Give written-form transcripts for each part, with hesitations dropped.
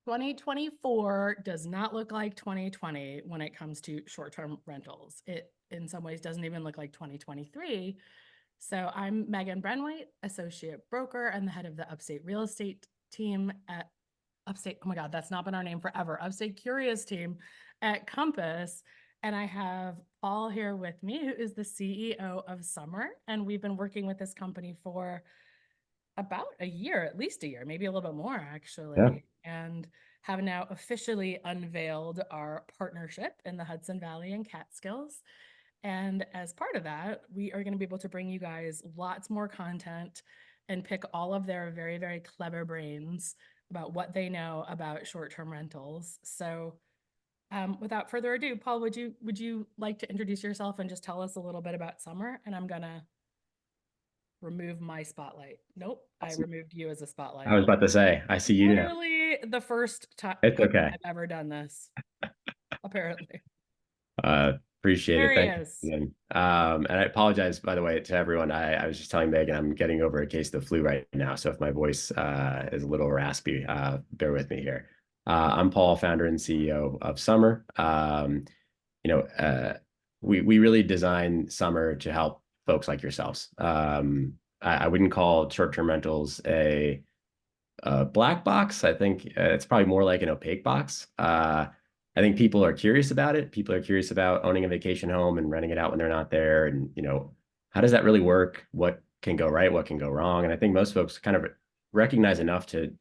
2024 does not look like 2020 when it comes to short-term rentals. It, in some ways, doesn't even look like 2023. So I'm Megan Brenn-White, associate broker and the head of the Upstate Real Estate Team at Upstate. Oh my God, that's not been our name forever. Upstate Curious Team at Compass. And I have Paul here with me, who is the CEO of Summer. And we've been working with this company for about a year, at least a year, maybe a little bit more actually, and have now officially unveiled our partnership in the Hudson Valley and Catskills. And as part of that, we are going to be able to bring you guys lots more content and pick all of their very, very clever brains about what they know about short-term rentals. So without further ado, Paul, would you like to introduce yourself and just tell us a little bit about Summer? And I'm gonna remove my spotlight. Nope, I removed you as a spotlight. I was about to say, I see you now. Literally the first time It's okay. I've ever done this, apparently. Appreciate There it. he Thank is. you. And I apologize, by the way, to everyone. I was just telling Megan I'm getting over a case of the flu right now. So if my voice is a little raspy, bear with me here. I'm Paul, founder and CEO of Summer. We really design Summer to help folks like yourselves. I wouldn't call short-term rentals a black box. I think it's probably more like an opaque box. I think people are curious about it. People are curious about owning a vacation home and renting it out when they're not there. And, how does that really work? What can go right? What can go wrong? And I think most folks kind of recognize enough to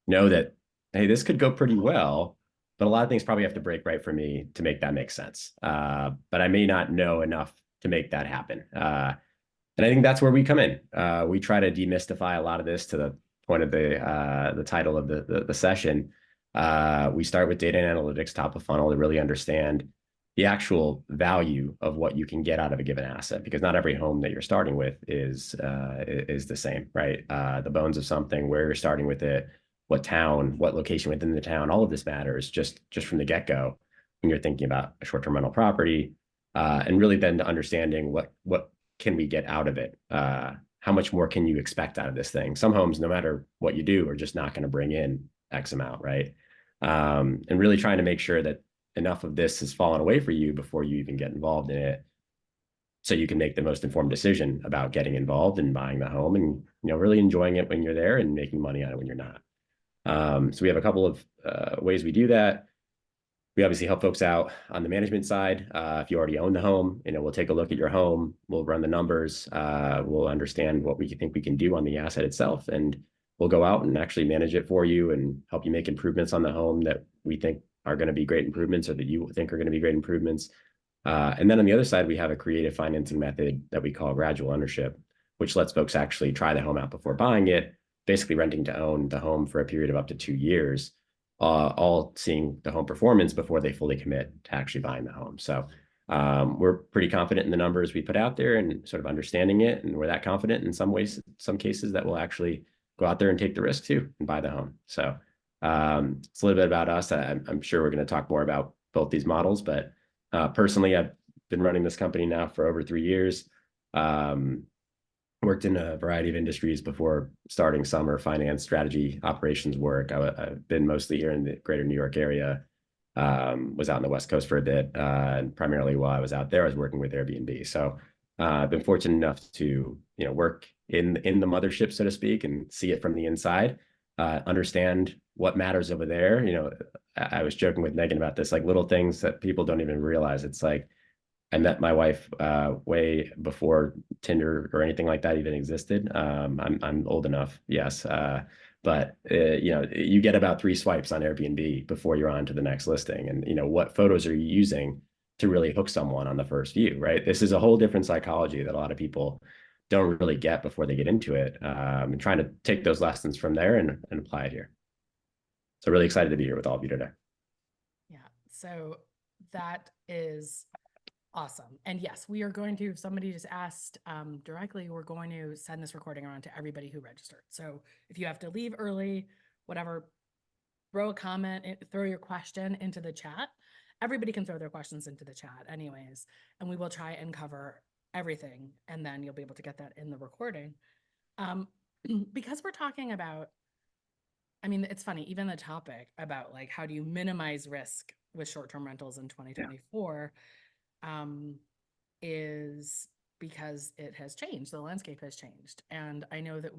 know that, hey, this could go pretty well, but a lot of things probably have to break right for me to make that make sense. But I may not know enough to make that happen. And I think that's where we come in. We try to demystify a lot of this to the point of the title of the session. We start with data and analytics top of funnel to really understand the actual value of what you can get out of a given asset, because not every home that you're starting with is the same, right? The bones of something, where you're starting with it, what town, what location within the town, all of this matters just from the get-go when you're thinking about a short-term rental property, and really then understanding what can we get out of it. How much more can you expect out of this thing? Some homes, no matter what you do, are just not going to bring in X amount, right? And really trying to make sure that enough of this has fallen away for you before you even get involved in it, so you can make the most informed decision about getting involved and buying the home, and really enjoying it when you're there and making money on it when you're not. So we have a couple of ways we do that. We obviously help folks out on the management side. If you already own the home, we'll take a look at your home, we'll run the numbers, we'll understand what we think we can do on the asset itself, and we'll go out and actually manage it for you and help you make improvements on the home that we think are going to be great improvements, or that you think are going to be great improvements. And then on the other side, we have a creative financing method that we call gradual ownership, which lets folks actually try the home out before buying it, basically renting to own the home for a period of up to 2 years, all seeing the home performance before they fully commit to actually buying the home. So we're pretty confident in the numbers we put out there and sort of understanding it. And we're that confident in some ways, some cases, that we'll actually go out there and take the risk too and buy the home. So it's a little bit about us. I'm sure we're going to talk more about both these models, but personally, I've been running this company now for over 3 years. Worked in a variety of industries before starting Summer: finance, strategy, operations work. I've been mostly here in the greater New York area. Was out on the West Coast for a bit, and primarily while I was out there, I was working with Airbnb. So I've been fortunate enough to work in the mothership, so to speak, and see it from the inside, understand what matters over there. I was joking with Megan about this, like little things that people don't even realize. It's like, I met my wife way before Tinder or anything like that even existed. I'm old enough, yes, but you get about 3 swipes on Airbnb before you're on to the next listing, and what photos are you using to really hook someone on the first view, right? This is a whole different psychology that a lot of people don't really get before they get into it, and trying to take those lessons from there and apply it here. So really excited to be here with all of you today. Yeah, so that is awesome. And yes, we are going to, somebody just asked directly, we're going to send this recording around to everybody who registered. So if you have to leave early, whatever, throw a comment, throw your question into the chat. Everybody can throw their questions into the chat anyways, and we will try and cover everything. And then you'll be able to get that in the recording. Because we're talking about I mean, it's funny, even the topic about like how do you minimize risk with short-term rentals in Yeah. 2024 um, is because it has changed. The landscape has changed. And I know that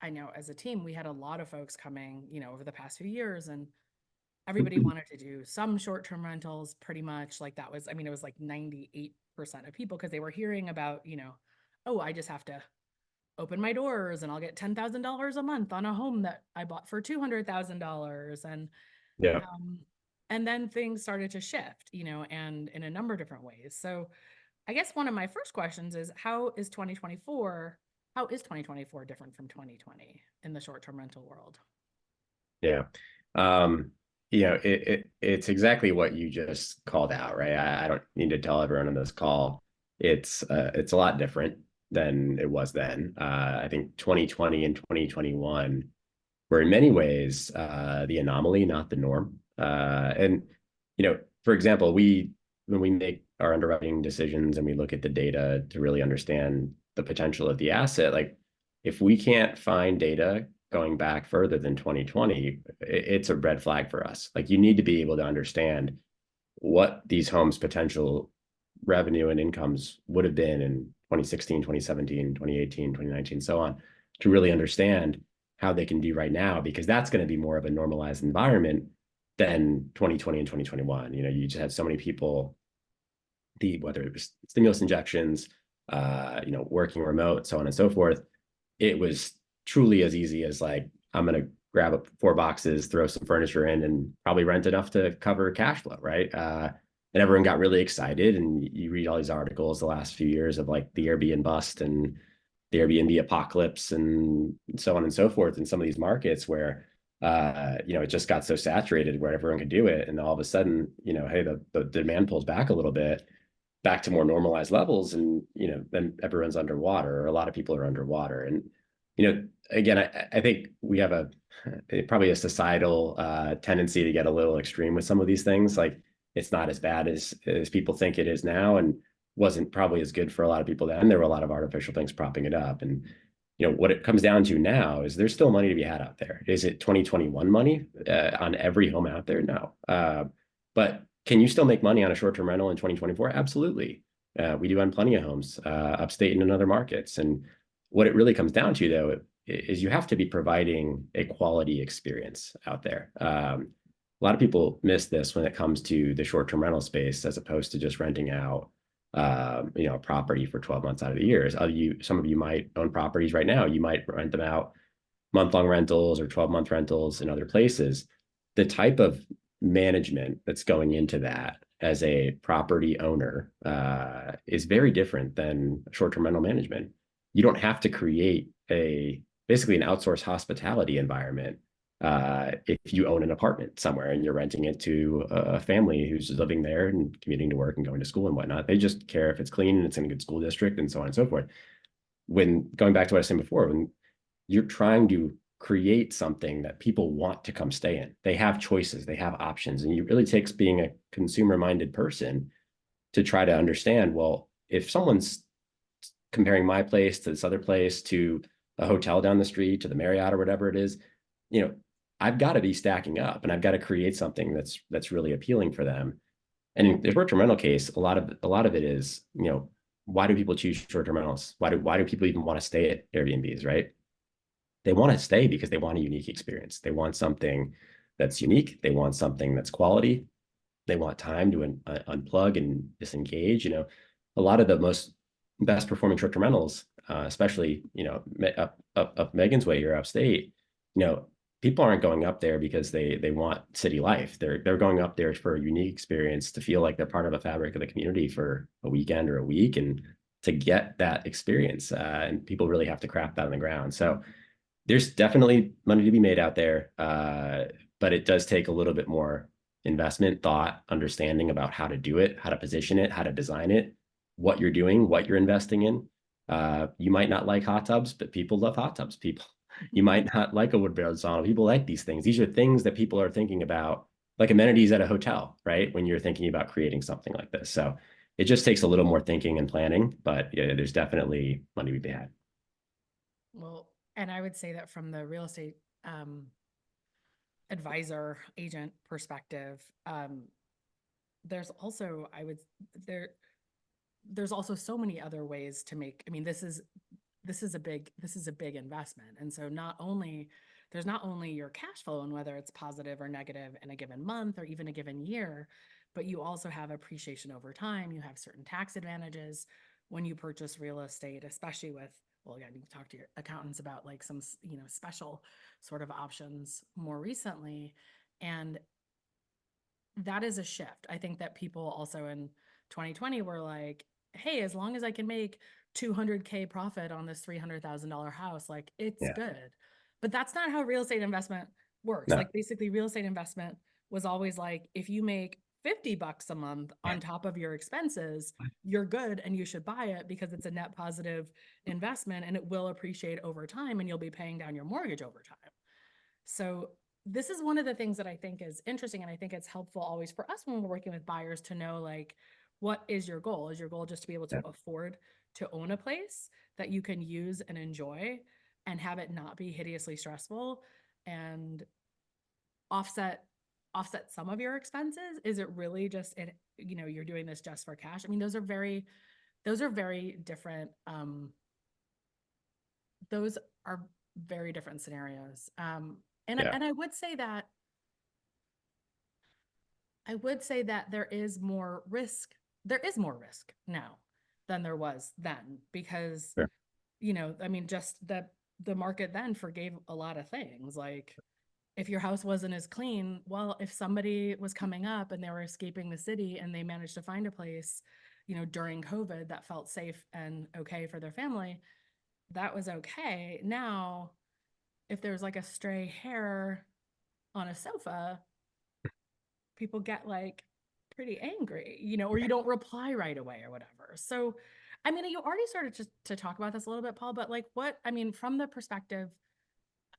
I know as a team, we had a lot of folks coming, over the past few years, and everybody wanted to do some short-term rentals pretty much. Like that was, I mean, it was like 98% of people because they were hearing about, oh, I just have to open my doors and I'll get $10,000 a month on a home that I bought for $200,000. Yeah. Um, and then things started to shift, and in a number of different ways. So I guess one of my first questions is how is 2024 different from 2020 in the short-term rental world? Yeah. It's exactly what you just called out, right? I don't need to tell everyone on this call. It's a lot different than it was then. I think 2020 and 2021 were in many ways the anomaly, not the norm. And for example, when we make our underwriting decisions and we look at the data to really understand the potential of the asset, like if we can't find data going back further than 2020, it's a red flag for us. Like you need to be able to understand what these homes' potential revenue and incomes would have been in 2016, 2017, 2018, 2019, so on, to really understand how they can do right now, because that's going to be more of a normalized environment than 2020 and 2021. You just had so many people, whether it was stimulus injections, working remote, so on and so forth. It was truly as easy as like, I'm going to grab up 4 boxes, throw some furniture in, and probably rent enough to cover cash flow, right? And everyone got really excited. And you read all these articles the last few years of like the Airbnb bust and the Airbnb apocalypse and so on and so forth in some of these markets where it just got so saturated where everyone could do it. And all of a sudden, hey, the demand pulls back a little bit, back to more normalized levels, and then everyone's underwater, or a lot of people are underwater. And again, I think we have probably a societal tendency to get a little extreme with some of these things. Like it's not as bad as people think it is now, and wasn't probably as good for a lot of people then. There were a lot of artificial things propping it up. And what it comes down to now is there's still money to be had out there. Is it 2021 money on every home out there? No. But can you still make money on a short-term rental in 2024? Absolutely. We do own plenty of homes upstate and in other markets. And what it really comes down to, though, is you have to be providing a quality experience out there. A lot of people miss this when it comes to the short-term rental space, as opposed to just renting out a property for 12 months out of the year. Some of you might own properties right now. You might rent them out month-long rentals or 12-month rentals in other places. The type of management that's going into that as a property owner is very different than short-term rental management. You don't have to create basically an outsourced hospitality environment if you own an apartment somewhere and you're renting it to a family who's living there and commuting to work and going to school and whatnot. They just care if it's clean and it's in a good school district and so on and so forth. When going back to what I was saying before, when you're trying to create something that people want to come stay in, they have choices, they have options, and it really takes being a consumer-minded person to try to understand, well, if someone's comparing my place to this other place, to a hotel down the street, to the Marriott or whatever it is, I've got to be stacking up, and I've got to create something that's really appealing for them. And in the short-term rental case, a lot of it is, why do people choose short-term rentals? Why do people even want to stay at Airbnbs, right? They want to stay because they want a unique experience. They want something that's unique. They want something that's quality. They want time to unplug and disengage. A lot of the best performing short-term rentals, especially up Megan's way here upstate, people aren't going up there because they want city life. They're going up there for a unique experience, to feel like they're part of a fabric of the community for a weekend or a week, and to get that experience. And people really have to craft that on the ground. So there's definitely money to be made out there, but it does take a little bit more investment, thought, understanding about how to do it, how to position it, how to design it, what you're doing, what you're investing in. You might not like hot tubs, but people love hot tubs. You might not like a wood-barreled sauna. People like these things. These are things that people are thinking about, like amenities at a hotel, right? When you're thinking about creating something like this. So it just takes a little more thinking and planning, but there's definitely money to be had. Well, and I would say that from the real estate advisor agent perspective, there's also, there's also so many other ways to make, I mean, this is a big investment. And so there's not only your cash flow and whether it's positive or negative in a given month or even a given year, but you also have appreciation over time. You have certain tax advantages when you purchase real estate, especially with, well, again, you can talk to your accountants about like some, special sort of options more recently. And that is a shift. I think that people also in 2020 were like, hey, as long as I can make $200K profit on this $300,000 house, like it's Yeah. good. But that's not how real estate investment works. No. Like basically real estate investment was always like, if you make $50 a month on top of your expenses, you're good and you should buy it because it's a net positive investment and it will appreciate over time and you'll be paying down your mortgage over time. So this is one of the things that I think is interesting. And I think it's helpful always for us when we're working with buyers to know, like, what is your goal? Is your goal just to be able to afford to own a place that you can use and enjoy and have it not be hideously stressful and offset some of your expenses? Is it really just, you're doing this just for cash? I mean, those are very different. Those are very different scenarios. And I would say that there is more risk. There is more risk now than there was then because, Sure. I mean, just the market then forgave a lot of things. Like if your house wasn't as clean, well, if somebody was coming up and they were escaping the city and they managed to find a place, during COVID that felt safe and okay for their family, that was okay. Now, if there's like a stray hair on a sofa, people get like pretty angry, or you don't reply right away or whatever. So, I mean, you already started to talk about this a little bit, Paul, but like from the perspective,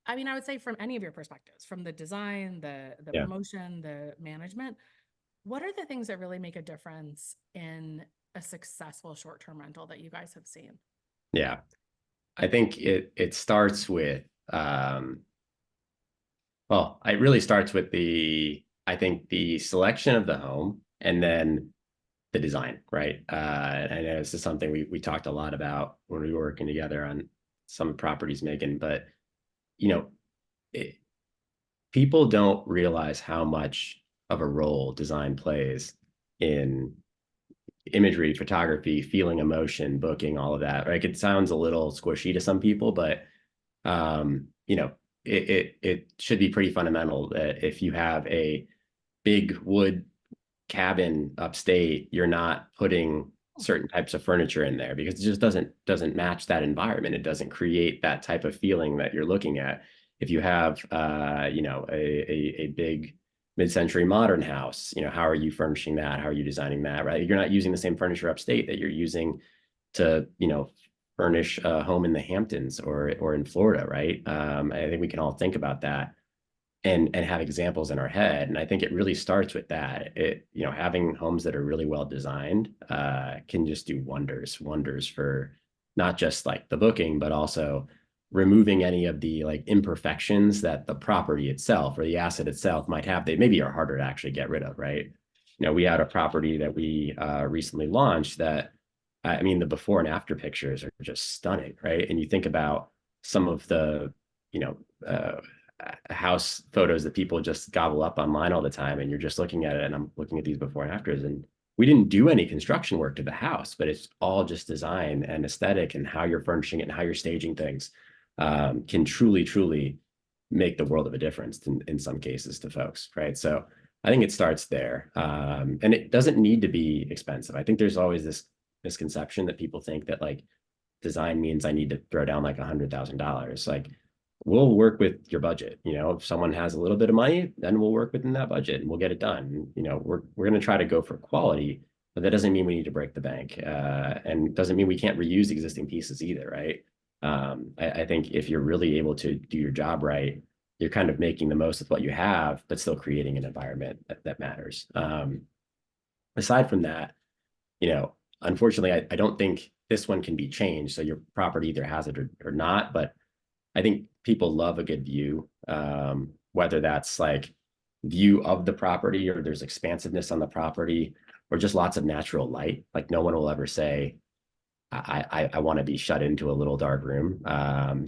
I mean, I would say from any of your perspectives, from the design, the Yeah. promotion, the management, what are the things that really make a difference in a successful short-term rental that you guys have seen? Yeah. I think it starts with well, it really starts with I think the selection of the home and then the design, right? I know this is something we talked a lot about when we were working together on some properties, Megan, but it, people don't realize how much of a role design plays in imagery, photography, feeling emotion, booking, all of that. Right? It sounds a little squishy to some people, but it should be pretty fundamental that if you have a big wood cabin upstate, you're not putting certain types of furniture in there because it just doesn't match that environment. It doesn't create that type of feeling that you're looking at. If you have a big mid-century modern house, how are you furnishing that? How are you designing that? Right? You're not using the same furniture upstate that you're using to furnish a home in the Hamptons or in Florida, right? I think we can all think about that and have examples in our head. And I think it really starts with that. Having homes that are really well designed can just do wonders for not just like the booking, but also removing any of the like imperfections that the property itself or the asset itself might have. They maybe are harder to actually get rid of, right? We had a property that we recently launched that, I mean, the before and after pictures are just stunning, right? And you think about some of the, house photos that people just gobble up online all the time, and you're just looking at it, and I'm looking at these before and afters, and we didn't do any construction work to the house, but it's all just design and aesthetic and how you're furnishing it and how you're staging things can truly make the world of a difference in some cases to folks, right? So I think it starts there, and it doesn't need to be expensive. I think there's always this misconception that people think that like design means I need to throw down like $100,000. Like, we'll work with your budget. If someone has a little bit of money, then we'll work within that budget and we'll get it done. We're going to try to go for quality, but that doesn't mean we need to break the bank, and doesn't mean we can't reuse existing pieces either, right? I think if you're really able to do your job right, you're kind of making the most of what you have, but still creating an environment that matters. Aside from that, unfortunately, I don't think this one can be changed. So your property either has it or not, but I think people love a good view, whether that's like view of the property or there's expansiveness on the property or just lots of natural light. Like no one will ever say, I want to be shut into a little dark room.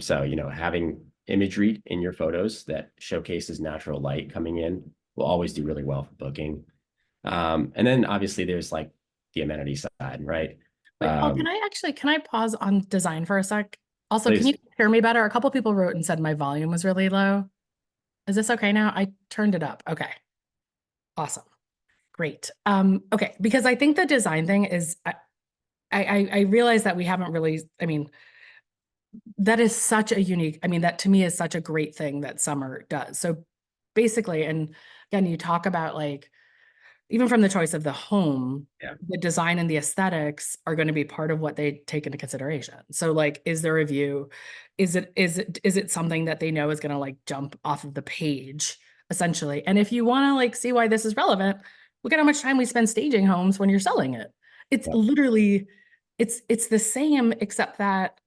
So, having imagery in your photos that showcases natural light coming in will always do really well for booking. And then obviously there's like the amenity side, right? Wait, Paul, Um, can I pause on design for a sec? Also, can please. you hear me better? A couple people wrote and said my volume was really low. Is this okay now? I turned it up. Okay. Awesome. Great. Okay, because I think the design thing is I realize that we haven't really, I mean, that is such a unique, I mean, that to me is such a great thing that Summer does. So basically, and again, you talk about like, even from the choice of the home, Yeah. the design and the aesthetics are going to be part of what they take into consideration. So like, is there a view? Is it something that they know is going to like jump off of the page, essentially? And if you want to like see why this is relevant, look at how much time we spend staging homes when you're selling it. It's Yeah. literally, it's the same, except that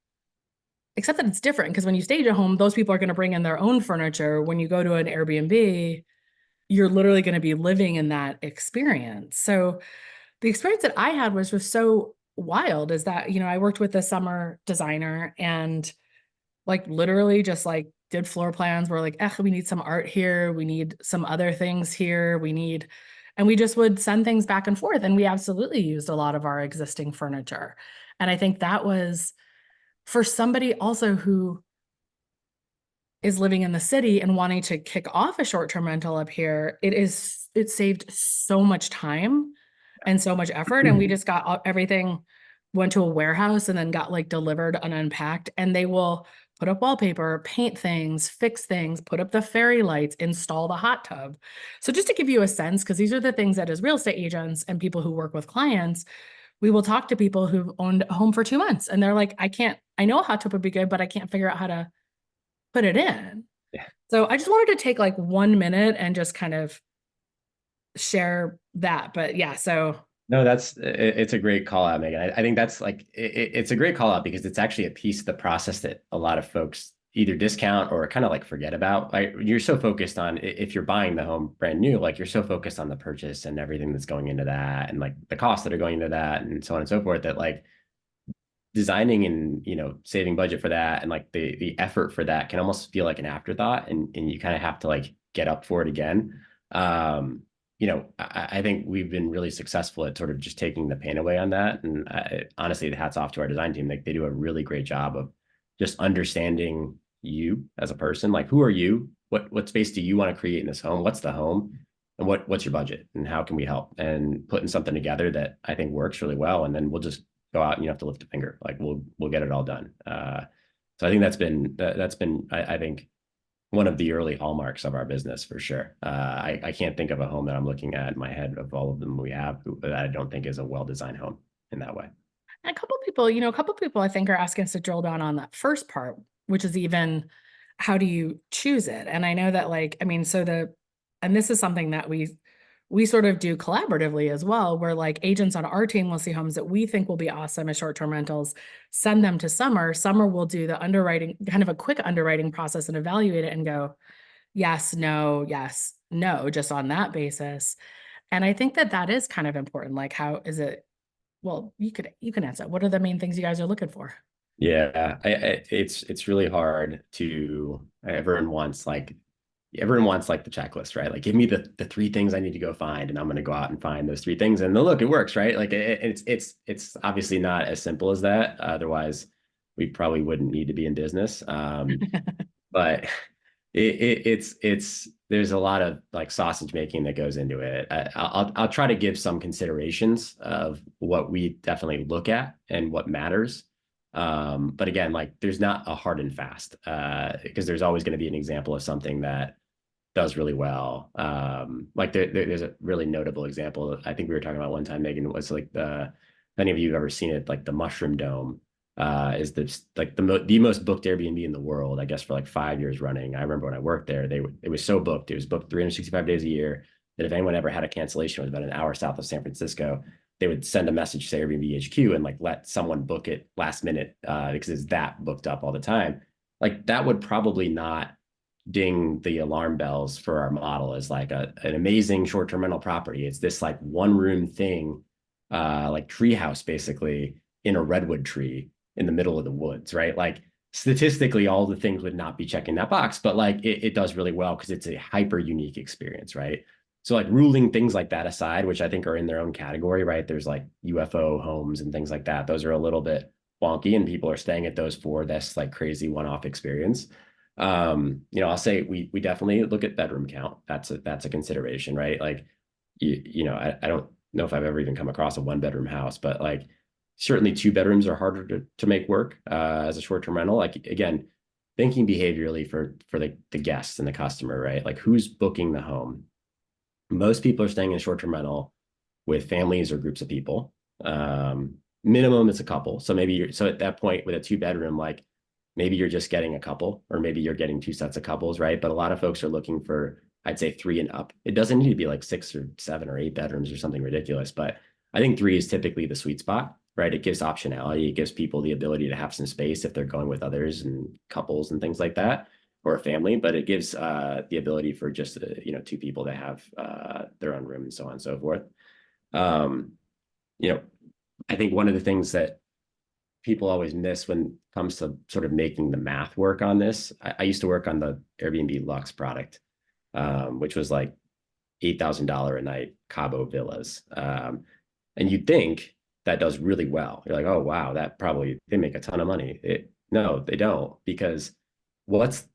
it's different because when you stage a home, those people are going to bring in their own furniture. When you go to an Airbnb, you're literally going to be living in that experience. So the experience that I had was just so wild is that, I worked with a summer designer and like literally just like did floor plans. We're like, we need some art here. We need some other things here. And we just would send things back and forth. And we absolutely used a lot of our existing furniture. And I think that was for somebody also who is living in the city and wanting to kick off a short-term rental up here, it saved so much time and so much effort. And we just got everything, went to a warehouse and then got like delivered and unpacked. And they will put up wallpaper, paint things, fix things, put up the fairy lights, install the hot tub. So just to give you a sense, because these are the things that as real estate agents and people who work with clients, we will talk to people who've owned a home for 2 months and they're like, I know a hot tub would be good, but I can't figure out how to put it in. Yeah. So I just wanted to take like 1 minute and just kind of share that. But yeah, so No, it's a great call out, Megan. I think that's like it's a great call out because it's actually a piece of the process that a lot of folks either discount or kind of like forget about. Like you're so focused on if you're buying the home brand new, like you're so focused on the purchase and everything that's going into that and like the costs that are going into that and so on and so forth that like designing and saving budget for that and like the effort for that can almost feel like an afterthought and you kind of have to like get up for it again. I think we've been really successful at sort of just taking the pain away on that. And honestly, the hats off to our design team. Like they do a really great job of just understanding you as a person. Like, who are you? What space do you want to create in this home? What's the home? And what's your budget? And how can we help? And putting something together that I think works really well. And then we'll just go out and you have to lift a finger. Like we'll get it all done. So I think that's been I think one of the early hallmarks of our business for sure. I can't think of a home that I'm looking at in my head of all of them we have that I don't think is a well-designed home in that way. and a couple people I think are asking us to drill down on that first part, which is even how do you choose it? And I know that like, I mean, and this is something that we sort of do collaboratively as well, where like agents on our team will see homes that we think will be awesome as short-term rentals, send them to Summer. Summer will do the underwriting, kind of a quick underwriting process and evaluate it and go, yes, no, just on that basis. And I think that that is kind of important. Like, how is it? Well, you can answer. What are the main things you guys are looking for? Yeah, it's really hard to everyone wants like the checklist, right? Like give me the three things I need to go find, and I'm going to go out and find those three things. And then look, it works, right? Like it's obviously not as simple as that. Otherwise, we probably wouldn't need to be in business. But it's there's a lot of like sausage making that goes into it. I'll try to give some considerations of what we definitely look at and what matters. But again, like there's not a hard and fast because there's always going to be an example of something that does really well. Like there's a really notable example. I think we were talking about one time, Megan, was like if any of you have ever seen it, like the Mushroom Dome is like the most booked Airbnb in the world, I guess, for like 5 years running. I remember when I worked there, it was so booked. It was booked 365 days a year that if anyone ever had a cancellation, it was about an hour south of San Francisco, they would send a message to Airbnb HQ and like let someone book it last minute because it's that booked up all the time. like that would probably not ding the alarm bells for our model as like an amazing short-term rental property. It's this like one room thing, like treehouse basically in a redwood tree in the middle of the woods, right? Like statistically, all the things would not be checking that box, but like it does really well because it's a hyper unique experience, right? So like ruling things like that aside, which I think are in their own category, right? There's like UFO homes and things like that. Those are a little bit wonky, and people are staying at those for this like crazy one-off experience. I'll say we definitely look at bedroom count. That's a consideration, right? Like I don't know if I've ever even come across a one bedroom house, but like certainly two bedrooms are harder to make work as a short-term rental. Like again, thinking behaviorally for the guests and the customer, right? Like who's booking the home? Most people are staying in a short-term rental with families or groups of people. Minimum it's a couple. So maybe so at that point with a two bedroom, like maybe you're just getting a couple, or maybe you're getting two sets of couples, right? But a lot of folks are looking for, I'd say, three and up. It doesn't need to be like 6 or 7 or 8 bedrooms or something ridiculous, but I think three is typically the sweet spot, right? It gives optionality. It gives people the ability to have some space if they're going with others and couples and things like that, or a family. But it gives the ability for just two people to have their own room and so on and so forth. Um, you know, I think one of the things that people always miss when it comes to sort of making the math work on this. I used to work on the Airbnb Luxe product, which was like $8,000 a night Cabo villas. And you'd think that does really well. You're like, oh, wow, they make a ton of money. No, they don't, because what's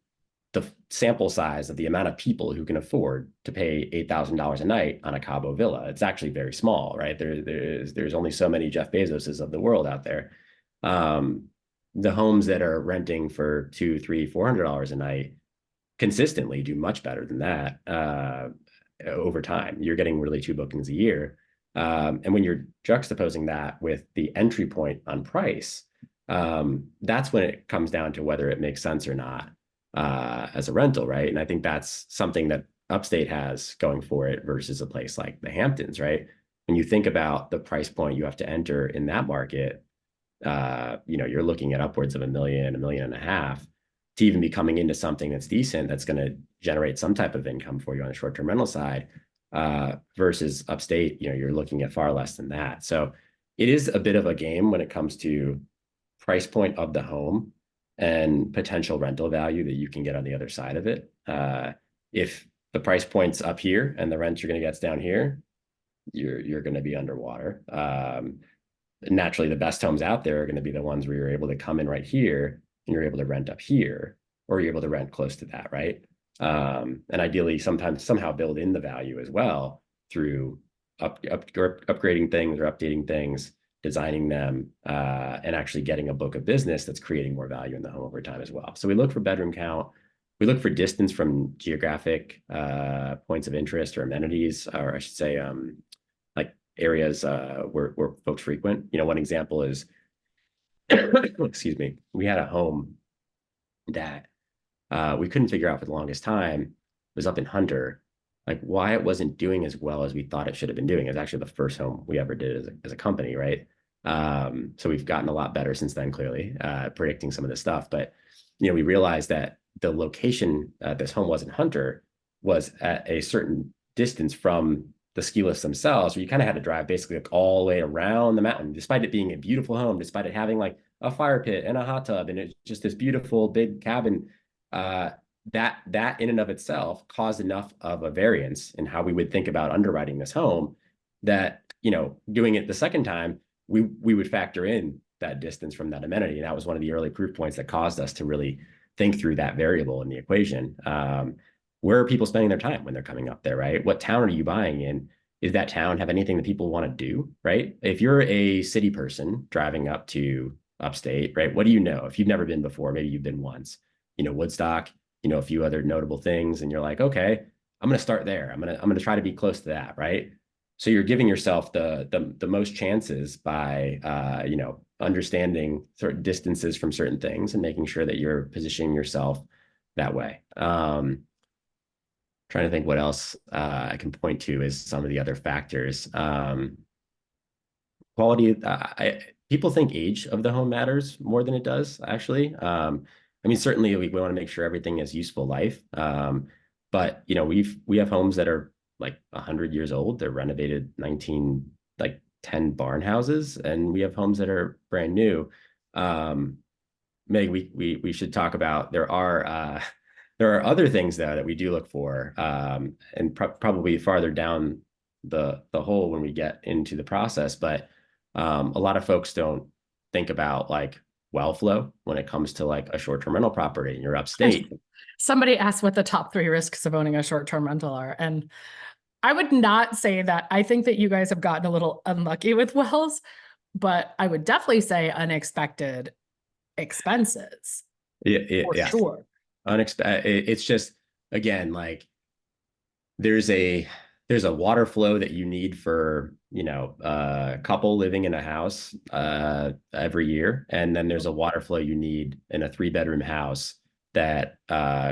the sample size of the amount of people who can afford to pay $8,000 a night on a Cabo villa? It's actually very small, right? There's only so many Jeff Bezoses of the world out there. The homes that are renting for $200, $300, $400 a night consistently do much better than that over time. You're getting really 2 bookings a year. And when you're juxtaposing that with the entry point on price, that's when it comes down to whether it makes sense or not as a rental, right? And I think that's something that Upstate has going for it versus a place like the Hamptons, right? When you think about the price point you have to enter in that market, you're looking at upwards of $1 million, $1.5 million to even be coming into something that's decent, that's going to generate some type of income for you on the short-term rental side, versus Upstate, you're looking at far less than that. So it is a bit of a game when it comes to price point of the home and potential rental value that you can get on the other side of it. If the price point's up here and the rent you're going to get's down here, you're going to be underwater. Naturally, the best homes out there are going to be the ones where you're able to come in right here and you're able to rent up here, or you're able to rent close to that, right? And ideally, somehow build in the value as well through upgrading things or updating things, designing them, and actually getting a book of business that's creating more value in the home over time as well. So we look for bedroom count. We look for distance from geographic points of interest or amenities, or I should say, like areas where folks frequent. One example is, excuse me, we had a home that we couldn't figure out for the longest time. It was up in Hunter, like why it wasn't doing as well as we thought it should have been doing. It was actually the first home we ever did as a company, right? So we've gotten a lot better since then, clearly, predicting some of this stuff. But we realized that the location this home was in Hunter was at a certain distance from the ski lifts themselves, where you kind of had to drive basically like all the way around the mountain, despite it being a beautiful home, despite it having like a fire pit and a hot tub, and it's just this beautiful big cabin. That in and of itself caused enough of a variance in how we would think about underwriting this home that, doing it the second time, we would factor in that distance from that amenity. And that was one of the early proof points that caused us to really think through that variable in the equation. Where are people spending their time when they're coming up there, right? What town are you buying in? Is that town have anything that people want to do, right? If you're a city person driving up to Upstate, right? What do you know? If you've never been before, maybe you've been once, Woodstock, a few other notable things, and you're like, okay, I'm going to start there. I'm going to try to be close to that, right? So you're giving yourself the most chances by understanding sort of distances from certain things and making sure that you're positioning yourself that way. Trying to think what else I can point to as some of the other factors. Quality. People think age of the home matters more than it does, actually. I mean, certainly we want to make sure everything is useful life. But you know, we have homes that are like 100 years old. They're renovated 10 barn houses, and we have homes that are brand new. Meg, we should talk about there are other things though that we do look for, and probably farther down the hole when we get into the process. But a lot of folks don't think about like well flow when it comes to like a short-term rental property and you're upstate. Somebody asked what the top 3 risks of owning a short-term rental are, and I would not say that. I think that you guys have gotten a little unlucky with wells, but I would definitely say unexpected expenses for Yeah. sure. It's just, again, like there's a water flow that you need for, you know, a couple living in a house every year, and then there's a water flow you need in a 3-bedroom house that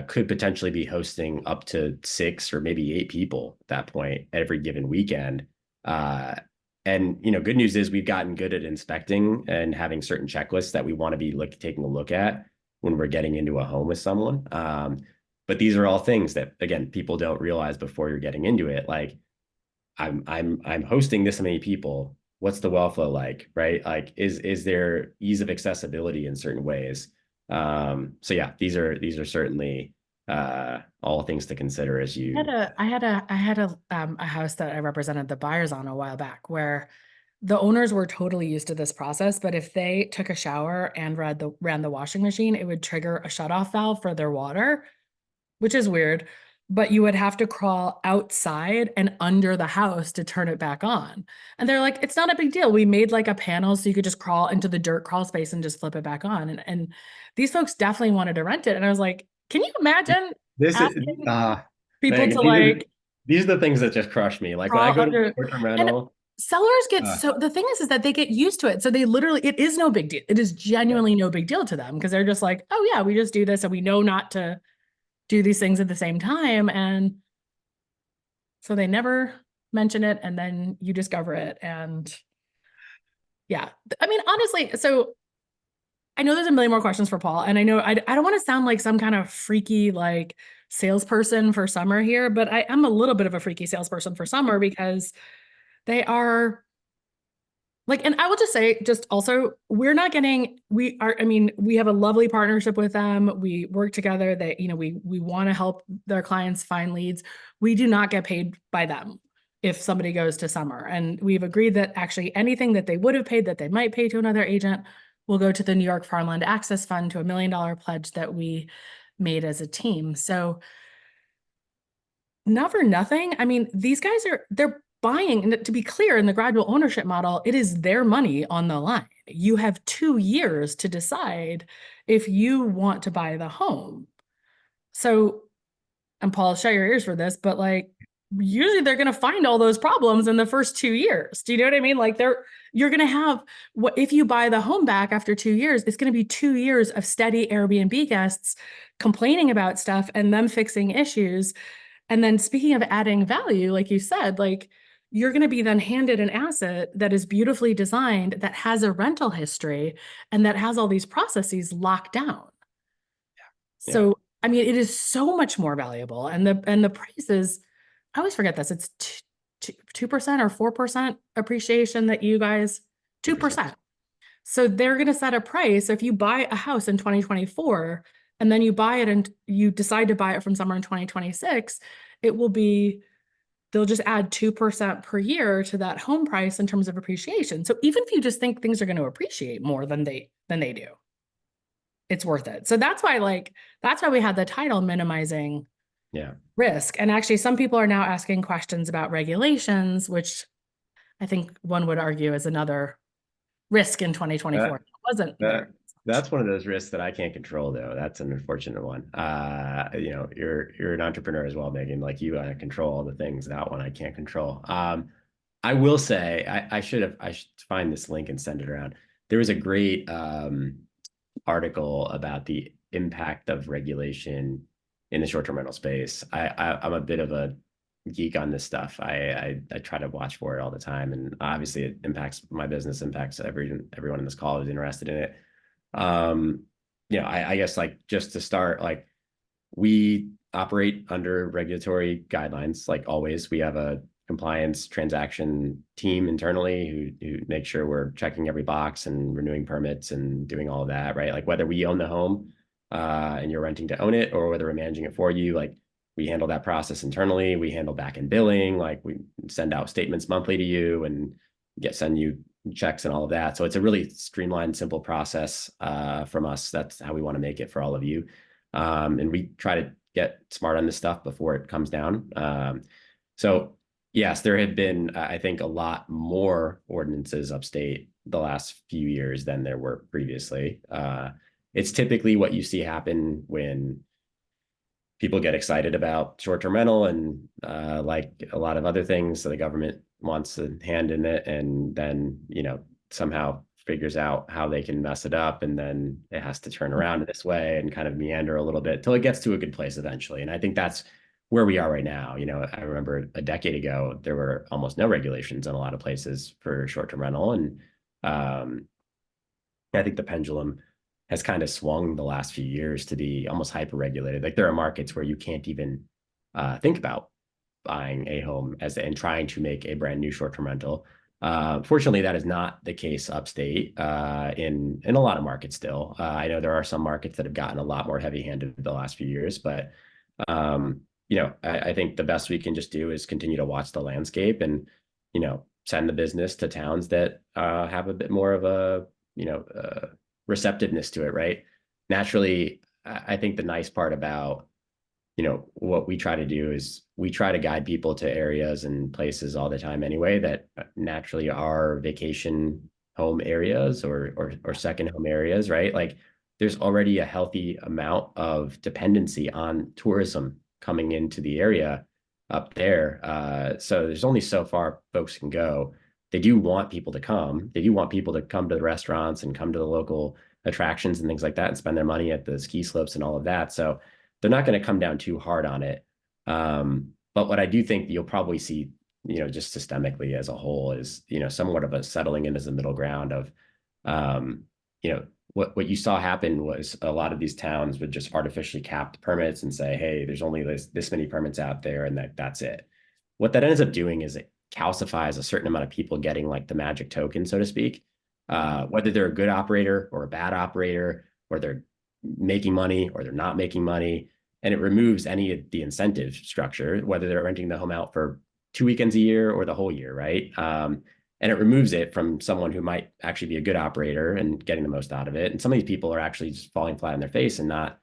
could potentially be hosting up to 6 or maybe 8 people at that point every given weekend. And you know, good news is we've gotten good at inspecting and having certain checklists that we want to be taking a look at when we're getting into a home with someone. But these are all things that, again, people don't realize before you're getting into it. Like, I'm hosting this many people. What's the well flow like, right? Like, is there ease of accessibility in certain ways? So yeah, these are certainly all things to consider as you. I had a house that I represented the buyers on a while back where the owners were totally used to this process, but if they took a shower and ran the washing machine, it would trigger a shutoff valve for their water, which is weird, but you would have to crawl outside and under the house to turn it back on. And they're like, it's not a big deal. We made like a panel so you could just crawl into the dirt crawl space and just flip it back on. And these folks definitely wanted to rent it. And I was like, can you imagine This is asking people Megan, to like these are the things that just crush me. Like when I crawl go to under? short-term And rental, sellers get the thing is that they get used to it. So they literally, it is no big deal. It is genuinely no big deal to them because they're just like, oh yeah, we just do this and we know not to do these things at the same time. And so they never mention it and then you discover it. And yeah, I mean, honestly, so I know there's a million more questions for Paul, and I know I don't want to sound like some kind of freaky like salesperson for Summer here, but I am a little bit of a freaky salesperson for Summer because they are like, and I will just say, just also, I mean, we have a lovely partnership with them. We work together. That, you know, we want to help their clients find leads. We do not get paid by them if somebody goes to Summer. And we've agreed that actually anything that they would have paid that they might pay to another agent will go to the New York Farmland Access Fund, to $1 million pledge that we made as a team. So not for nothing. I mean, these guys they're buying, and to be clear, in the gradual ownership model, it is their money on the line. You have 2 years to decide if you want to buy the home. So, and Paul, shut your ears for this, but like, usually they're going to find all those problems in the first 2 years. Do you know what I mean? Like you're going to have if you buy the home back after 2 years, it's going to be 2 years of steady Airbnb guests complaining about stuff and them fixing issues. And then speaking of adding value, like you said, like you're going to be then handed an asset that is beautifully designed, that has a rental history, and that has all these processes locked down. Yeah. So, I mean, it is so much more valuable. And the price is, I always forget this. It's 2% or 4% appreciation that you guys, 2%. So they're going to set a price. So if you buy a house in 2024 and then you buy it and you decide to buy it from Summer in 2026, they'll just add 2% per year to that home price in terms of appreciation. So even if you just think things are going to appreciate more than they do, it's worth it. So that's why we had the title minimizing risk. And actually some people are now asking questions about regulations, which I think one would argue is another risk in 2024. It wasn't there. That's one of those risks that I can't control, though. That's an unfortunate one. You know, you're an entrepreneur as well, Megan. Like you control all the things. That one I can't control. I will say I should find this link and send it around. There was a great article about the impact of regulation in the short-term rental space. I'm a bit of a geek on this stuff. I try to watch for it all the time, and obviously it impacts my business, impacts everyone in this call who's interested in it. I guess like just to start, like we operate under regulatory guidelines. Like always, we have a compliance transaction team internally who make sure we're checking every box and renewing permits and doing all of that, right? Like whether we own the home and you're renting to own it, or whether we're managing it for you, like we handle that process internally. We handle back end billing, like we send out statements monthly to you and send you checks and all of that. So it's a really streamlined, simple process from us. That's how we want to make it for all of you. And we try to get smart on this stuff before it comes down. So yes, there have been, I think, a lot more ordinances upstate the last few years than there were previously. It's typically what you see happen when people get excited about short-term rental and like a lot of other things, so the government wants a hand in it, and then somehow figures out how they can mess it up, and then it has to turn around in this way and kind of meander a little bit till it gets to a good place eventually. And I think that's where we are right now. I remember a decade ago there were almost no regulations in a lot of places for short-term rental, and I think the pendulum has kind of swung the last few years to be almost hyper regulated. Like there are markets where you can't even think about buying a home and trying to make a brand new short-term rental. Fortunately, that is not the case upstate in a lot of markets still. I know there are some markets that have gotten a lot more heavy-handed the last few years, but I think the best we can just do is continue to watch the landscape and send the business to towns that have a bit more of a receptiveness to it, right? Naturally, I think the nice part about what we try to do is we try to guide people to areas and places all the time anyway that naturally are vacation home areas or second home areas, right? Like there's already a healthy amount of dependency on tourism coming into the area up there. So there's only so far folks can go. They do want people to come. They do want people to come to the restaurants and come to the local attractions and things like that and spend their money at the ski slopes and all of that. So they're not going to come down too hard on it. But what I do think you'll probably see, just systemically as a whole is, somewhat of a settling in as a middle ground of, what you saw happen was a lot of these towns would just artificially cap the permits and say, hey, there's only this many permits out there and that's it. What that ends up doing is it calcifies a certain amount of people getting like the magic token, so to speak, whether they're a good operator or a bad operator, or they're making money or they're not making money. And it removes any of the incentive structure, whether they're renting the home out for 2 weekends a year or the whole year, right? And it removes it from someone who might actually be a good operator and getting the most out of it. And some of these people are actually just falling flat on their face and not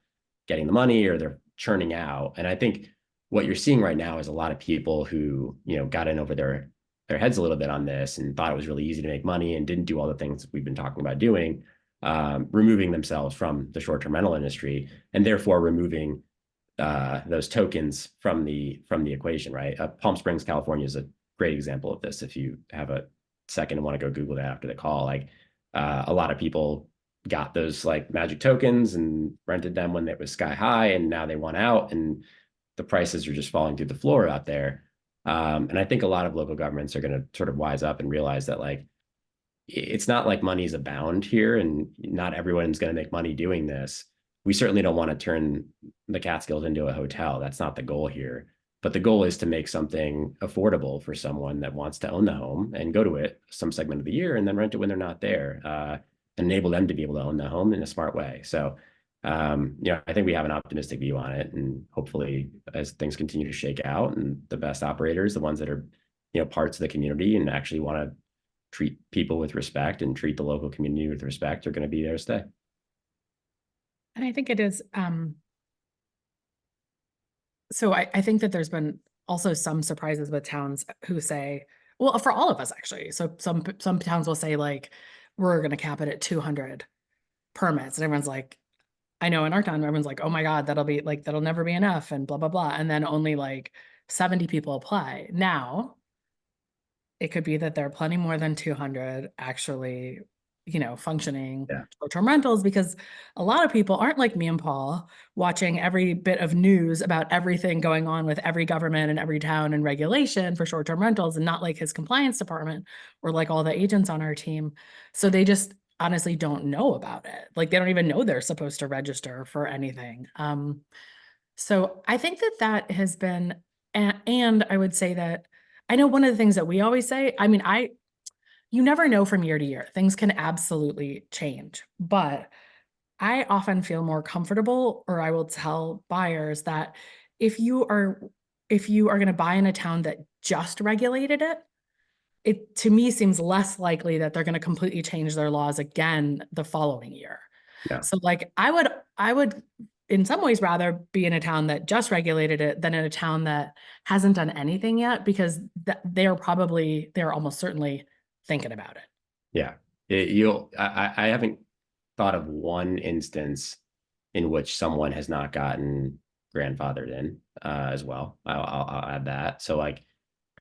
getting the money, or they're churning out. And I think what you're seeing right now is a lot of people who, got in over their heads a little bit on this and thought it was really easy to make money and didn't do all the things we've been talking about doing, removing themselves from the short-term rental industry, and therefore removing those tokens from the equation, right? Palm Springs, California is a great example of this. If you have a second and want to go Google that after the call, like a lot of people got those like magic tokens and rented them when it was sky high, and now they want out and the prices are just falling through the floor out there. And I think a lot of local governments are going to sort of wise up and realize that like it's not like money's abound here and not everyone's going to make money doing this. We certainly don't want to turn the Catskills into a hotel. That's not the goal here. But the goal is to make something affordable for someone that wants to own the home and go to it some segment of the year and then rent it when they're not there, enable them to be able to own the home in a smart way. So, I think we have an optimistic view on it, and hopefully as things continue to shake out and the best operators, the ones that are, parts of the community and actually want to treat people with respect and treat the local community with respect, are going to be there to stay. And I think it is, so I think that there's been also some surprises with towns who say, well, for all of us actually. So some towns will say like, we're going to cap it at 200 permits. And everyone's like, I know in our town, everyone's like, oh my God, that'll never be enough and blah, blah, blah. And then only like 70 people apply. Now, it could be that there are plenty more than 200 actually, functioning short-term rentals, because a lot of people aren't like me and Paul watching every bit of news about everything going on with every government and every town and regulation for short-term rentals, and not like his compliance department or like all the agents on our team. So they just honestly don't know about it. Like they don't even know they're supposed to register for anything. So I think that that has been, and I would say that I know one of the things that we always say, I mean, you never know from year to year. Things can absolutely change, but I often feel more comfortable, or I will tell buyers that if you are if you are going to buy in a town that just regulated it, it to me seems less likely that they're going to completely change their laws again the following year. Yeah. So like I would in some ways rather be in a town that just regulated it than in a town that hasn't done anything yet, because they're almost certainly thinking about it. Yeah. I haven't thought of one instance in which someone has not gotten grandfathered in as well. I'll add that. So like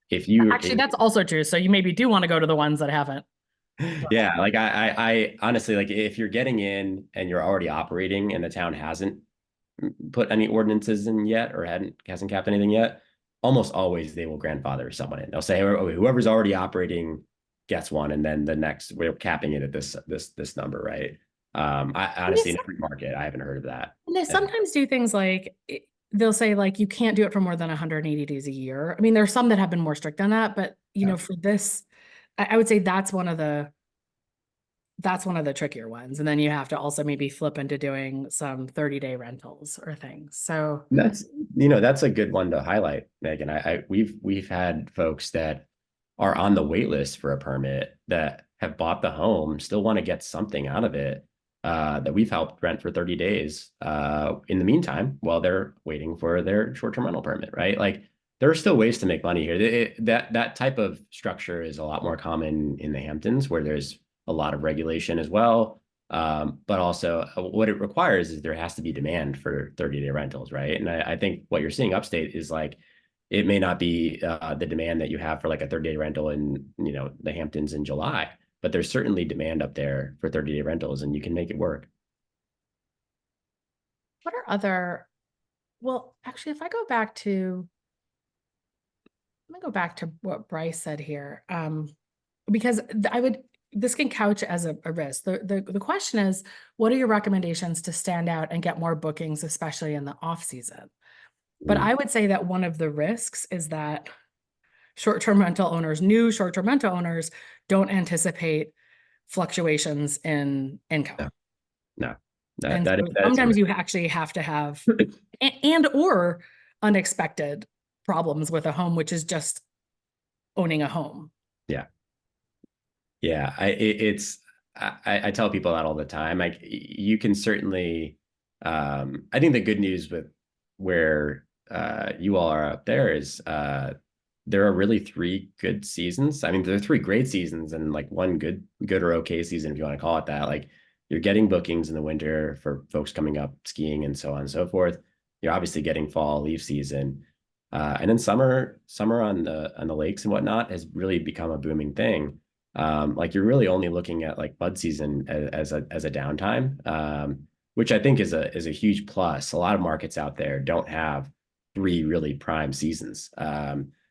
if you Actually, that's also true. So you maybe do want to go to the ones that haven't. yeah, like I honestly, like if you're getting in and you're already operating and the town hasn't put any ordinances in yet or hasn't capped anything yet, almost always they will grandfather someone in. They'll say, "Oh, whoever's already operating gets one," and then the next we're capping it at this number, right? I honestly in every market I haven't heard of that. And they sometimes do things like they'll say like you can't do it for more than 180 days a year. I mean, there are some that have been more strict on that, but you Yeah. know, for this, I would say that's one of the trickier ones. And then you have to also maybe flip into doing some 30-day rentals or things. So That's a good one to highlight, Megan. We've had folks that are on the wait list for a permit that have bought the home, still want to get something out of it, that we've helped rent for 30 days in the meantime while they're waiting for their short-term rental permit, right? Like there are still ways to make money here. That type of structure is a lot more common in the Hamptons where there's a lot of regulation as well. But also what it requires is there has to be demand for 30-day rentals, right? And I think what you're seeing upstate is like it may not be the demand that you have for like a 30-day rental in the Hamptons in July, but there's certainly demand up there for 30-day rentals, and you can make it work. what are other, well, actually, if I go back to, let me go back to what Bryce said here. Because this can couch as a risk. The question is, what are your recommendations to stand out and get more bookings, especially in the off season? But I would say that one of the risks is that new short-term rental owners don't anticipate fluctuations in income. No, no, And that so is a sometimes risk. you actually have to have and or unexpected problems with a home, which is just owning a home. Yeah. Yeah, I tell people that all the time. Like you can certainly, I think the good news with where you all are up there is there are really three good seasons. I mean, there are three great seasons and like one good or okay season, if you want to call it that. Like you're getting bookings in the winter for folks coming up skiing and so on and so forth. You're obviously getting fall leaf season. And then summer on the lakes and whatnot has really become a booming thing. Like you're really only looking at like bud season as a downtime, which I think is a huge plus. A lot of markets out there don't have three really prime seasons,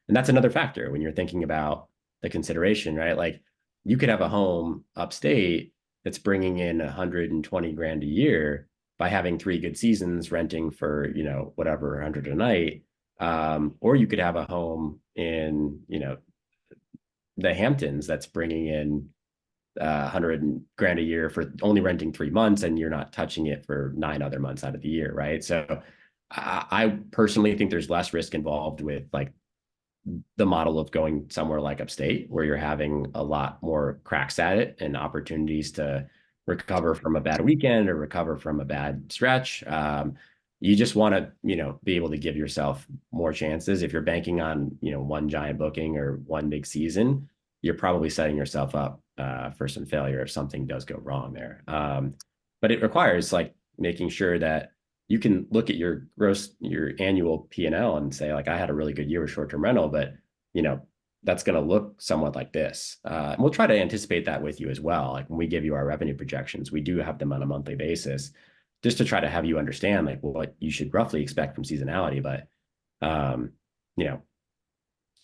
and that's another factor when you're thinking about the consideration, right? Like you could have a home upstate that's bringing in 120 grand a year by having three good seasons, renting for whatever 100 a night, or you could have a home in the Hamptons that's bringing in 100 grand a year for only renting 3 months, and you're not touching it for 9 other months out of the year, right? So I personally think there's less risk involved with like the model of going somewhere like upstate, where you're having a lot more cracks at it and opportunities to recover from a bad weekend or recover from a bad stretch. You just want to, be able to give yourself more chances. If you're banking on, one giant booking or one big season, you're probably setting yourself up for some failure if something does go wrong there. But it requires like making sure that you can look at your annual P&L and say, like, I had a really good year with short-term rental, but that's going to look somewhat like this. And we'll try to anticipate that with you as well. Like when we give you our revenue projections, we do have them on a monthly basis, just to try to have you understand like what you should roughly expect from seasonality. But you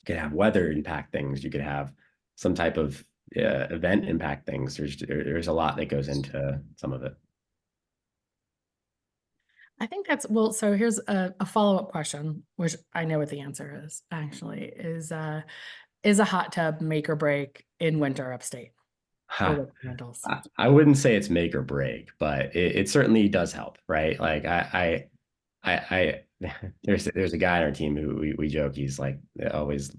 could have weather impact things. You could have some type of event impact things. There's a lot that goes into some of it. I think that's, well, so here's a follow-up question, which I know what the answer is actually, is a hot tub make or break in winter upstate for Ha. winter rentals? I wouldn't say it's make or break, but it certainly does help, right? Like I there's a guy on our team who we joke, he's like always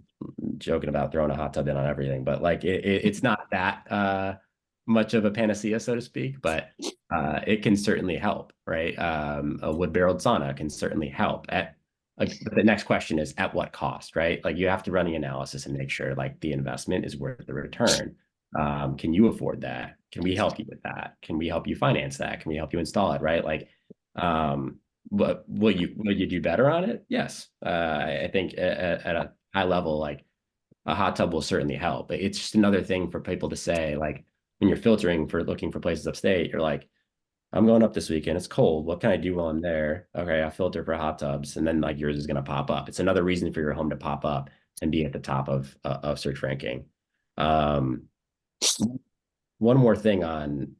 joking about throwing a hot tub in on everything, but like it's not that much of a panacea, so to speak, but it can certainly help, right? A wood barreled sauna can certainly help. But the next question is at what cost, right? Like you have to run the analysis and make sure like the investment is worth the return. Can you afford that? Can we help you with that? Can we help you finance that? Can we help you install it, right? Like, but will you do better on it? Yes. I think at a high level, like a hot tub will certainly help. It's just another thing for people to say, like when you're filtering for looking for places upstate, you're like, I'm going up this weekend. It's cold. What can I do while I'm there? Okay, I filter for hot tubs, and then like yours is going to pop up. It's another reason for your home to pop up and be at the top of search ranking. Um, one more thing on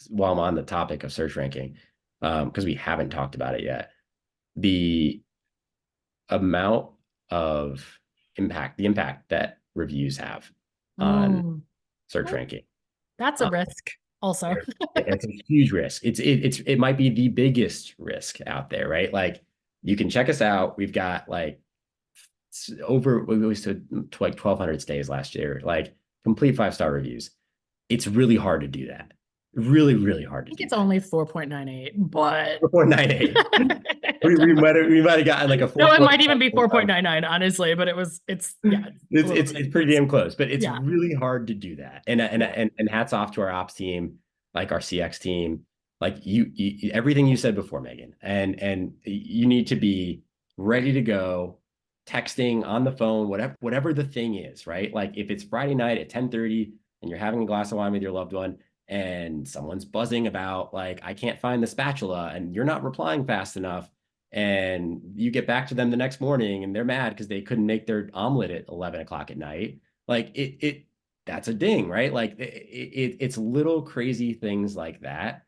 while I'm on the topic of search ranking, because we haven't talked about it yet, the amount of the impact that reviews have on Mm, search ranking. that's a risk also. It's a huge risk. It might be the biggest risk out there, right? Like you can check us out. We've got like we stood to like 1,200 stays last year, like complete 5-star reviews. It's really hard to do that. Really, really hard I to think do it's that. only 4.98, but 4.98. we might have gotten like a 4. no, it might even be 4.99, honestly, but yeah. It's pretty damn close, but it's Yeah. really hard to do that. And hats off to our ops team, like our CX team, like you everything you said before, Megan, and you need to be ready to go, texting on the phone, whatever the thing is, right? Like if it's Friday night at 10:30 and you're having a glass of wine with your loved one and someone's buzzing about like I can't find the spatula and you're not replying fast enough and you get back to them the next morning and they're mad because they couldn't make their omelet at 11 o'clock at night, like that's a ding, right? Like it's little crazy things like that,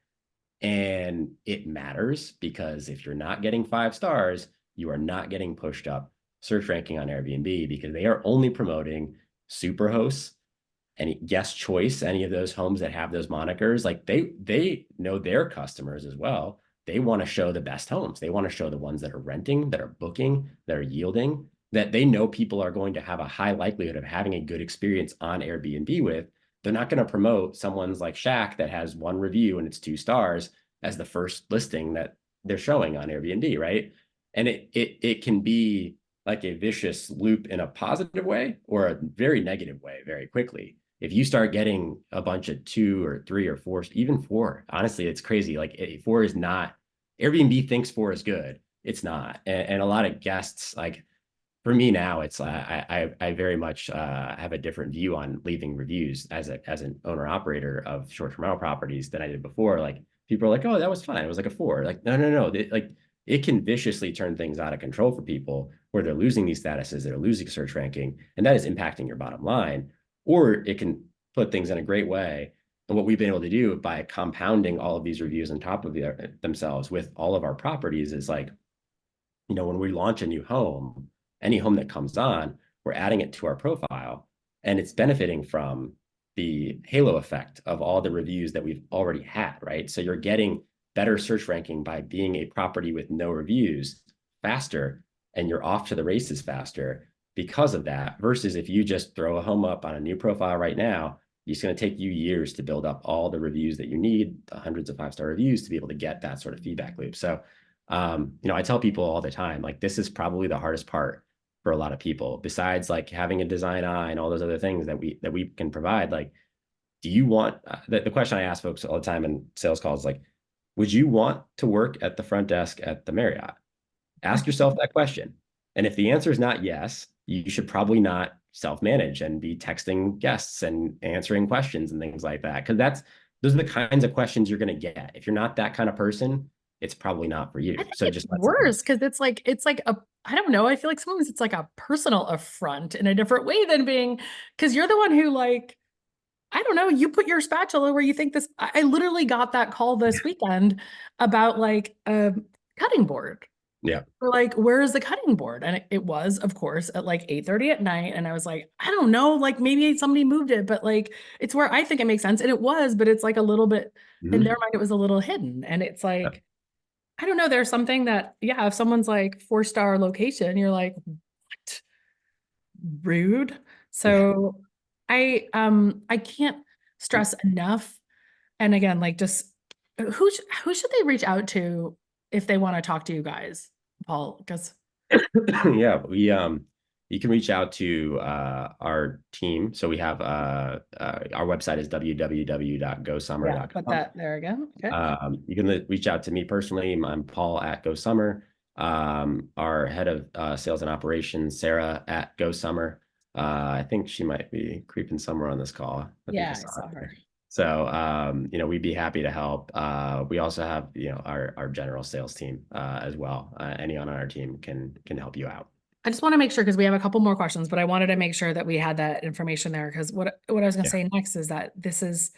and it matters because if you're not getting 5 stars, you are not getting pushed up search ranking on Airbnb because they are only promoting super hosts, any guest choice, any of those homes that have those monikers. Like they know their customers as well. They want to show the best homes. They want to show the ones that are renting, that are booking, that are yielding, that they know people are going to have a high likelihood of having a good experience on Airbnb with. They're not going to promote someone's like Shack that has 1 review and it's 2 stars as the first listing that they're showing on Airbnb, right? And it can be like a vicious loop in a positive way or a very negative way very quickly. If you start getting a bunch of 2 or 3 or 4, even 4, honestly, it's crazy. Like 4 is not, Airbnb thinks 4 is good. It's not. And a lot of guests, like for me now, it's I very much have a different view on leaving reviews as an owner operator of short-term rental properties than I did before. Like people are like, oh, that was fine. It was like a 4. Like, no. Like it can viciously turn things out of control for people where they're losing these statuses, they're losing search ranking, and that is impacting your bottom line. Or it can put things in a great way. And what we've been able to do by compounding all of these reviews on top of themselves with all of our properties is like, when we launch a new home, any home that comes on, we're adding it to our profile and it's benefiting from the halo effect of all the reviews that we've already had, right? So you're getting better search ranking by being a property with no reviews faster, and you're off to the races faster because of that, versus if you just throw a home up on a new profile right now, it's going to take you years to build up all the reviews that you need, the hundreds of 5-star reviews to be able to get that sort of feedback loop. So, I tell people all the time, like this is probably the hardest part for a lot of people, besides like having a design eye and all those other things that we can provide. Like, do you want the question I ask folks all the time in sales calls, like, would you want to work at the front desk at the Marriott? Ask yourself that question. And if the answer is not yes, you should probably not self-manage and be texting guests and answering questions and things like that. Because those are the kinds of questions you're going to get. If you're not that kind of person, it's probably not for you. I think So it's just worse because it's like I don't know. I feel like sometimes it's like a personal affront in a different way than being, because you're the one who like, I don't know, you put your spatula where you think this, I literally got that call this weekend about like a cutting board. Yeah. We're like, where is the cutting board? And it was, of course, at like 8:30 at night. And I was like, I don't know, like maybe somebody moved it, but like it's where I think it makes sense. And it was, but it's like a little bit in their Mhm. mind, it was a little hidden. And it's Yeah. like, I don't know, there's something that, yeah, if someone's like 4-star location, you're like, what? Rude. Yeah. So I can't stress enough. And again, like just who should they reach out to if they want to talk to you guys, Paul? Because Yeah, you can reach out to our team. So we have our website is yeah, put www.gosummer.com. that there again. Okay. You can reach out to me personally. I'm Paul at Go Summer. Our head of sales and operations, Sarah at Go Summer. I think she might be creeping somewhere on this call. I think I Yeah, I saw saw her. her. So, we'd be happy to help. We also have, our general sales team as well. Anyone on our team can help you out. I just want to make sure because we have a couple more questions, but I wanted to make sure that we had that information there because what I was going to Yeah. say next is that this is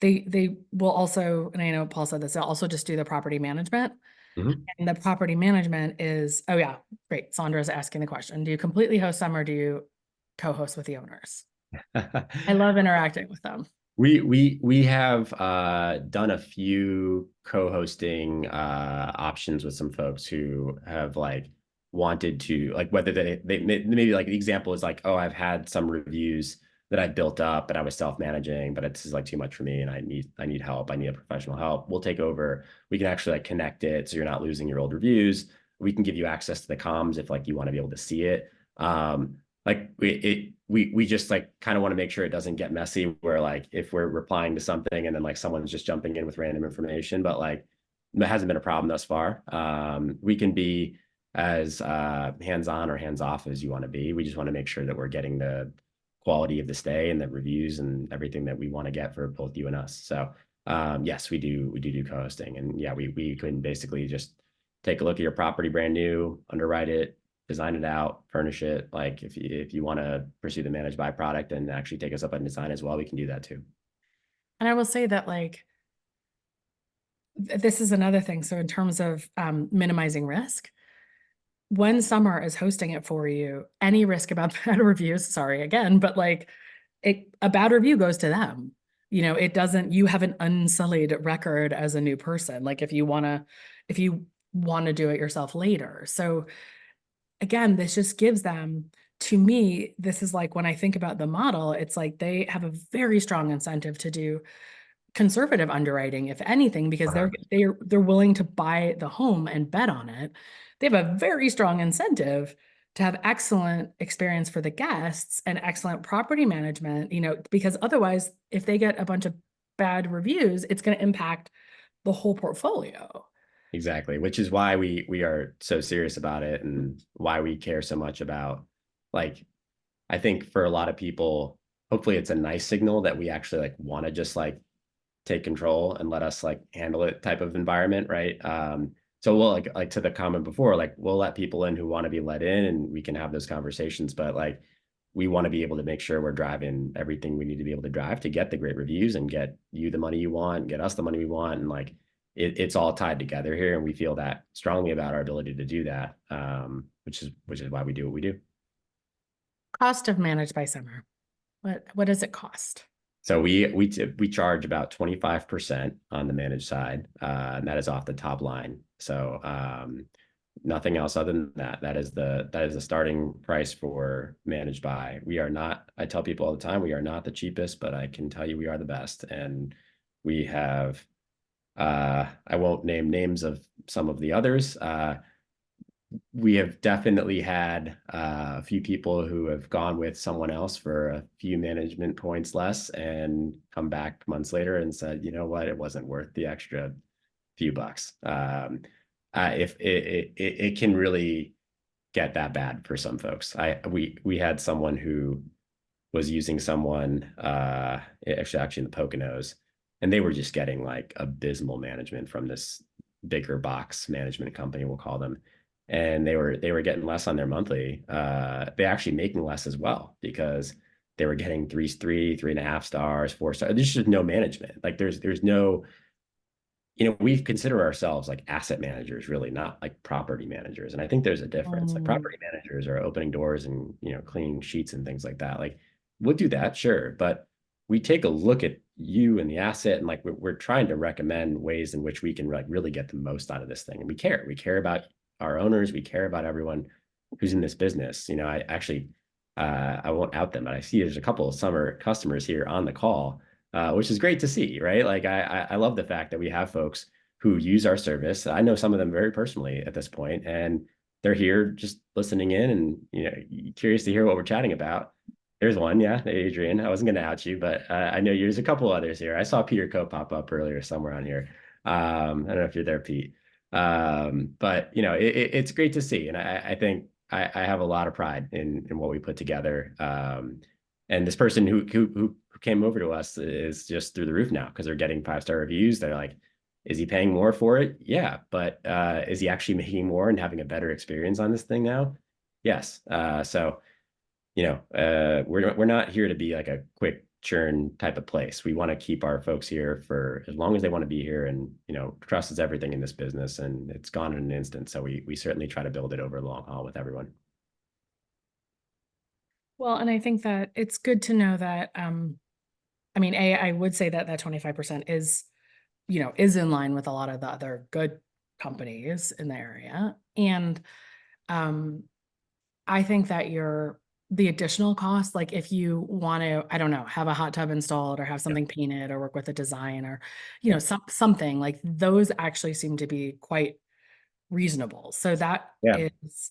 they will also, and I know Paul said this, they'll also just do the property management. Mhm. And the property management is, oh yeah, great. Sandra's asking the question. Do you completely host them or do you co-host with the owners? I love interacting with them. We have done a few co-hosting options with some folks who have like wanted to like whether they maybe like the example is like, oh, I've had some reviews that I built up but I was self-managing, but it's like too much for me and I need help. I need a professional help. We'll take over. We can actually like connect it so you're not losing your old reviews. We can give you access to the comms if like you want to be able to see it. Like we just like kind of want to make sure it doesn't get messy where like if we're replying to something and then like someone's just jumping in with random information, but like that hasn't been a problem thus far. We can be as hands-on or hands-off as you want to be. We just want to make sure that we're getting the quality of the stay and the reviews and everything that we want to get for both you and us. So yes, we do co-hosting, and yeah, we can basically just take a look at your property brand new, underwrite it, design it out, furnish it. Like if you want to pursue the managed by product and actually take us up on design as well, we can do that too. And I will say that like, this is another thing. So in terms of minimizing risk, when Summer is hosting it for you, any risk about bad reviews, sorry again, but like a bad review goes to them. You know, it doesn't, you have an unsullied record as a new person. Like if you want to do it yourself later. So again, this just gives them, to me, this is like when I think about the model, it's like they have a very strong incentive to do conservative underwriting, if anything, because they're willing to buy the home and bet on it. They have a very strong incentive to have excellent experience for the guests and excellent property management, you know, because otherwise, if they get a bunch of bad reviews, it's going to impact the whole portfolio. Exactly, which is why we are so serious about it and why we care so much about like I think for a lot of people, hopefully it's a nice signal that we actually like want to just like take control and let us like handle it type of environment, right? So we'll like to the comment before, like we'll let people in who want to be let in and we can have those conversations, but like we want to be able to make sure we're driving everything we need to be able to drive to get the great reviews and get you the money you want, get us the money we want, and like it's all tied together here, and we feel that strongly about our ability to do that, which is why we do what we do. Cost of managed by Summer. What does it cost? So we charge about 25% on the managed side, and that is off the top line. So nothing else other than that. That is the starting price for managed by. We are not, I tell people all the time, we are not the cheapest, but I can tell you we are the best. And we have I won't name names of some of the others. We have definitely had a few people who have gone with someone else for a few management points less and come back months later and said, you know what, it wasn't worth the extra few bucks. If it can really get that bad for some folks. We had someone who was using someone actually in the Poconos, and they were just getting like abysmal management from this bigger box management company, we'll call them, and they were getting less on their monthly. They actually making less as well because they were getting 3.5 stars, 4 stars. There's just no management. Like there's no, we consider ourselves like asset managers, really, not like property managers. And I think there's a difference. Like property managers are opening doors and, cleaning sheets and things like that. Like we'll do that, sure. But we take a look at you and the asset, and like we're trying to recommend ways in which we can like really get the most out of this thing. And we care about our owners. We care about everyone who's in this business. I actually, I won't out them, but I see there's a couple of Summer customers here on the call, which is great to see, right? Like I love the fact that we have folks who use our service. I know some of them very personally at this point, and they're here just listening in and curious to hear what we're chatting about. There's one, yeah, Adrian. I wasn't going to out you, but I know there's a couple others here. I saw Peter Coe pop up earlier somewhere on here. I don't know if you're there, Pete. But it's great to see, and I think I have a lot of pride in what we put together. And this person who came over to us is just through the roof now because they're getting 5-star reviews. They're like, is he paying more for it? Yeah, but is he actually making more and having a better experience on this thing now? Yes. So we're not here to be like a quick churn type of place. We want to keep our folks here for as long as they want to be here, and trust is everything in this business, and it's gone in an instant. So we certainly try to build it over the long haul with everyone. Well, and I think that it's good to know that, I mean, I would say that 25% is in line with a lot of the other good companies in the area. And I think that the additional cost, like if you want to, I don't know, have a hot tub installed or have something painted or work with a design or, something like those actually seem to be quite reasonable. So that is,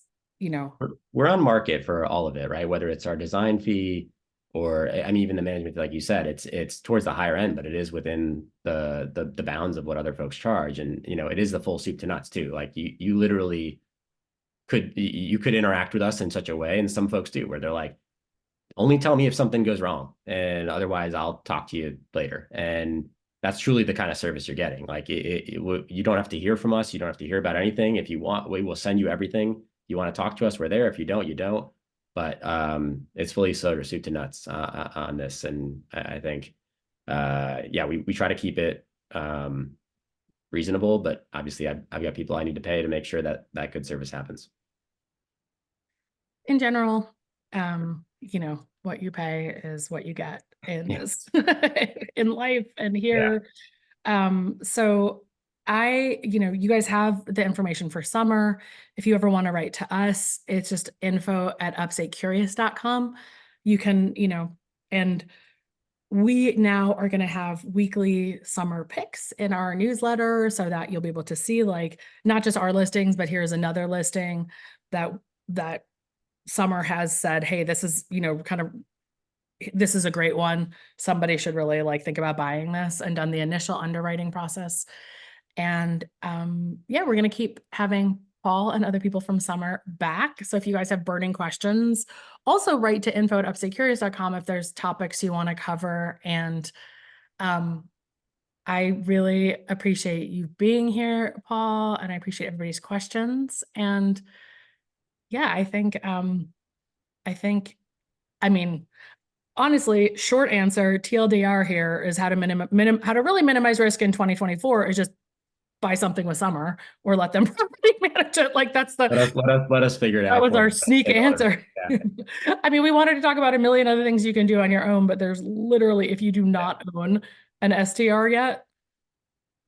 we're on market for all of it, right? Whether it's our design fee or even the management fee, like you said, it's towards the higher end, but it is within the bounds of what other folks charge. And, it is the full soup to nuts too. Like you literally could interact with us in such a way, and some folks do, where they're like, only tell me if something goes wrong, and otherwise I'll talk to you later. And that's truly the kind of service you're getting. Like you don't have to hear from us. You don't have to hear about anything. If you want, we will send you everything. You want to talk to us, we're there. If you don't, you don't. But it's fully soda soup to nuts on this. And I think, we try to keep it reasonable, but obviously I've got people I need to pay to make sure that good service happens. In general, what you pay is what you get in this in life and here. So you guys have the information for Summer. If you ever want to write to us, it's just info@upstatecurious.com. You can, and we now are going to have weekly Summer picks in our newsletter so that you'll be able to see like not just our listings, but here's another listing that Summer has said, hey, this is, this is a great one. Somebody should really like think about buying this, and done the initial underwriting process. And we're going to keep having Paul and other people from Summer back. So if you guys have burning questions, also write to info@upstatecurious.com if there's topics you want to cover. And I really appreciate you being here, Paul, and I appreciate everybody's questions. And I think, honestly, short answer, TLDR here is how to how to really minimize risk in 2024 is just buy something with Summer or let them property manage it. Like that's the let us figure it out. That was our sneak answer. We wanted to talk about a million other things you can do on your own, but there's literally, if you do not own an STR yet,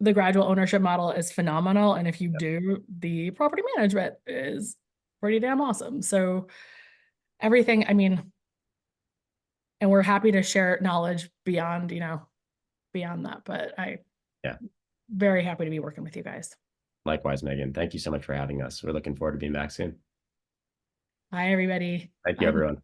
the gradual ownership model is phenomenal. And if you do, the property management is pretty damn awesome. So everything, and we're happy to share knowledge beyond that, but very happy to be working with you guys. Likewise, Megan. Thank you so much for having us. We're looking forward to being back soon. Bye, everybody. Thank you, everyone.